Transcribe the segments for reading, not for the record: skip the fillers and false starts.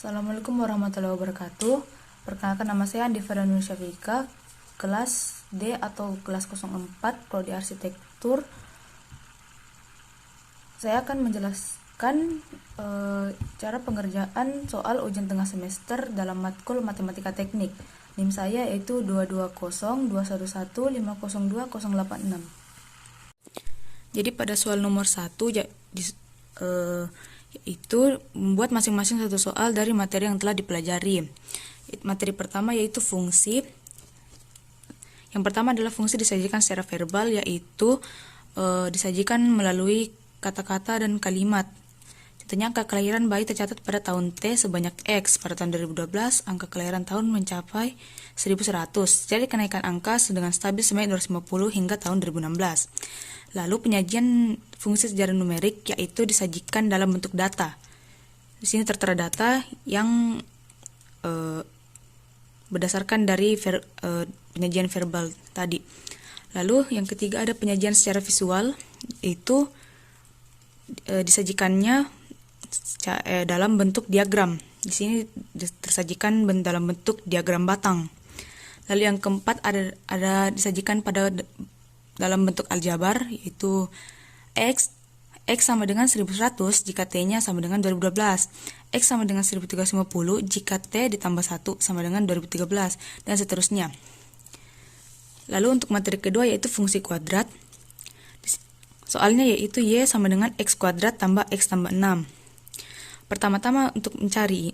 Assalamualaikum warahmatullahi wabarakatuh. Perkenalkan, nama saya Andi Fardanul Syafika, kelas D atau kelas 04, Prodi Arsitektur. Saya akan menjelaskan cara pengerjaan soal ujian tengah semester dalam matkul Matematika Teknik. NIM saya yaitu 22021150286. Jadi pada soal nomor 1 yaitu membuat masing-masing satu soal dari materi yang telah dipelajari. Materi pertama yaitu fungsi. Yang pertama adalah fungsi disajikan secara verbal, yaitu disajikan melalui kata-kata dan kalimat. Contohnya, angka kelahiran bayi tercatat pada tahun T sebanyak X. Pada tahun 2012, angka kelahiran tahun mencapai 1100. Jadi kenaikan angka dengan stabil sebanyak 250 hingga tahun 2016. Lalu penyajian fungsi secara numerik yaitu disajikan dalam bentuk data. Di sini tertera data yang berdasarkan dari penyajian verbal tadi. Lalu yang ketiga ada penyajian secara visual, yaitu disajikannya dalam bentuk diagram. Di sini tersajikan dalam bentuk diagram batang. Lalu yang keempat ada disajikan dalam bentuk aljabar, yaitu X sama dengan 1100 jika T-nya sama dengan 2012, X sama dengan 1350 jika T ditambah 1 sama dengan 2013, dan seterusnya. Lalu untuk materi kedua yaitu fungsi kuadrat. Soalnya yaitu Y sama dengan X kuadrat tambah X tambah 6. Pertama-tama untuk mencari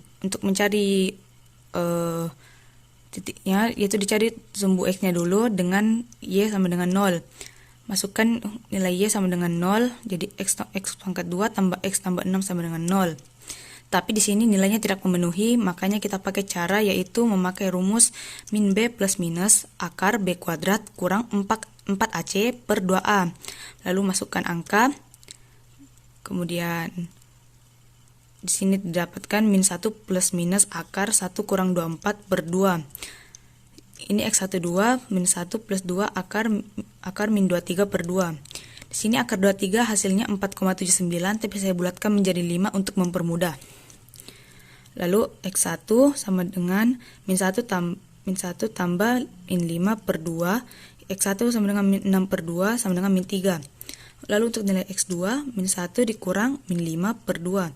titiknya, yaitu dicari sumbu X-nya dulu dengan Y sama dengan 0. Masukkan nilai Y sama dengan 0, jadi X pangkat 2 tambah X tambah 6 sama dengan 0. Tapi di sini nilainya tidak memenuhi, makanya kita pakai cara yaitu memakai rumus min B plus minus akar B kuadrat kurang 4AC per 2A. Lalu masukkan angka, kemudian di sini didapatkan min 1 plus minus akar 1 kurang 24 per 2. Ini X12 min 1 plus 2 akar min 23 per 2. Di sini akar 23 hasilnya 4,79, tapi saya bulatkan menjadi 5 untuk mempermudah. Lalu X1 sama dengan min 1 tambah min 5 per 2. X1 sama dengan min 6 per 2 sama dengan min 3. Lalu untuk nilai X2, min 1 dikurang min 5 per 2.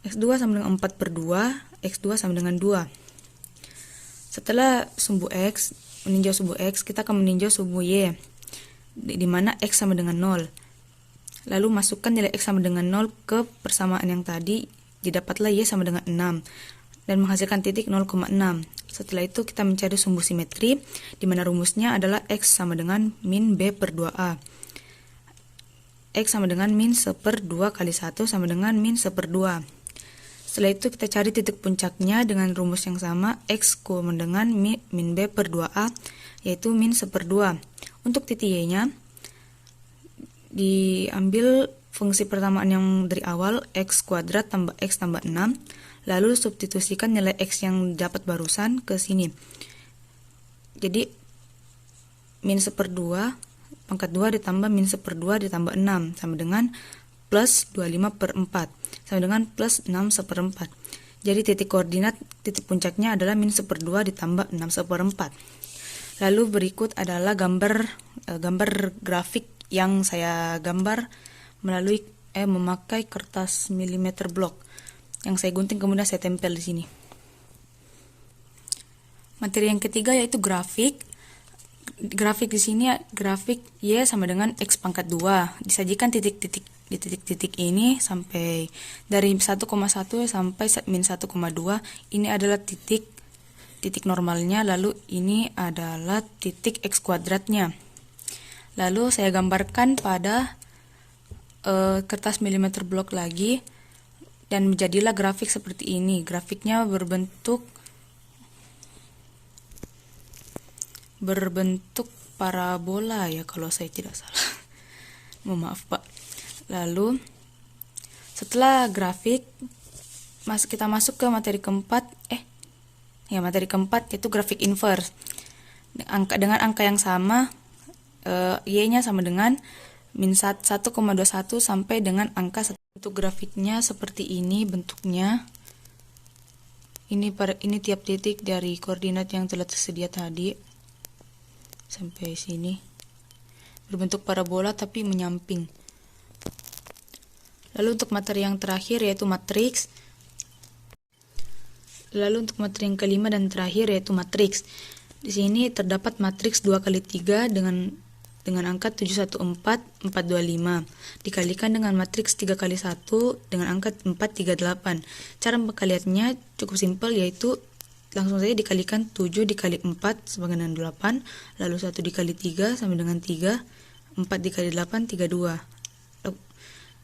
X2 sama dengan 4 per 2, X2 sama dengan 2. Setelah meninjau sumbu X, kita akan meninjau sumbu Y, di mana X sama dengan 0. Lalu masukkan nilai X sama dengan 0 ke persamaan yang tadi, didapatlah Y sama dengan 6, dan menghasilkan titik 0,6. Setelah itu kita mencari sumbu simetri, di mana rumusnya adalah X sama dengan min B per 2A. X sama dengan min 1 per 2 kali 1 sama dengan min 1 per 2. Setelah itu kita cari titik puncaknya dengan rumus yang sama, X sama dengan min B per 2A, yaitu min 1 per 2. Untuk titik Y-nya, diambil fungsi persamaan yang dari awal, X kuadrat tambah X tambah 6, lalu substitusikan nilai X yang dapat barusan ke sini. Jadi, min 1 per 2, pangkat 2 ditambah min 1 per 2 ditambah 6, sama dengan plus 25 per 4, sama dengan plus 6 per 4. Jadi titik puncaknya adalah min 1 per 2 ditambah 6 per 4. Lalu berikut adalah gambar grafik yang saya gambar memakai kertas milimeter block yang saya gunting kemudian saya tempel di sini. Materi yang ketiga yaitu grafik. Grafik di sini grafik Y sama dengan X pangkat 2. Disajikan di titik-titik ini sampai dari 1,1 sampai min 1,2. Ini adalah titik normalnya, lalu ini adalah titik X kuadratnya. Lalu saya gambarkan pada kertas milimeter block lagi, dan menjadilah grafik seperti ini. Grafiknya berbentuk parabola ya kalau saya tidak salah. Maaf Pak. Lalu setelah grafik kita masuk ke materi keempat. Materi keempat yaitu grafik inverse. Dengan angka yang sama, Y-nya sama dengan min 1,21 sampai dengan angka 1. Untuk grafiknya seperti ini bentuknya. ini tiap titik dari koordinat yang telah tersedia tadi sampai sini berbentuk parabola tapi menyamping. Lalu untuk materi yang terakhir yaitu matriks. Lalu untuk materi yang kelima dan terakhir yaitu matriks. Di sini terdapat matriks 2 kali 3 dengan angka 714, 425 dikalikan dengan matriks 3 kali 1 dengan angka 438. Cara pengkaliannya cukup simpel, yaitu langsung saja dikalikan 7 dikali 4 sama dengan 8, lalu 1 dikali 3 sama dengan 3, 4 dikali 8 32.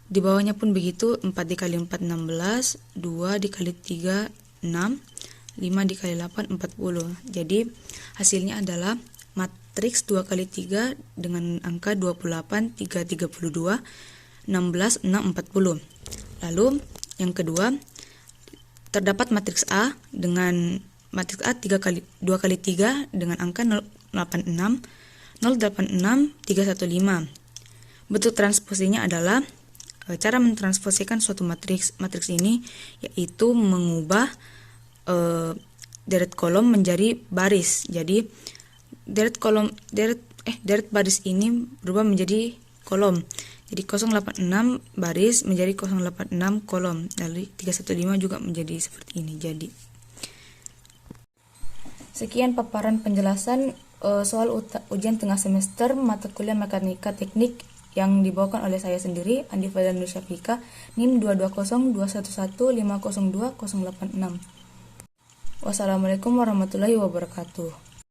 Di bawahnya pun begitu, 4 dikali 4 16, 2 dikali 3 6, 5 dikali 8 40. Jadi hasilnya adalah matriks 2 kali 3 dengan angka 28, 3, 32, 16, 6, 40. Lalu yang kedua, terdapat matriks A dengan matriks A 2 kali 3 dengan angka 086, 086, 315. Bentuk transposisinya adalah cara mentransposisikan suatu matriks ini yaitu mengubah deret kolom menjadi baris. Jadi deret baris ini berubah menjadi kolom. Jadi 086 baris menjadi 086 kolom. Lalu 315 juga menjadi seperti ini. Jadi sekian paparan penjelasan soal ujian tengah semester mata kuliah mekanika teknik yang dibawakan oleh saya sendiri, Andi Fadlan Nur Syafika, NIM 220211502 086. Wassalamualaikum warahmatullahi wabarakatuh.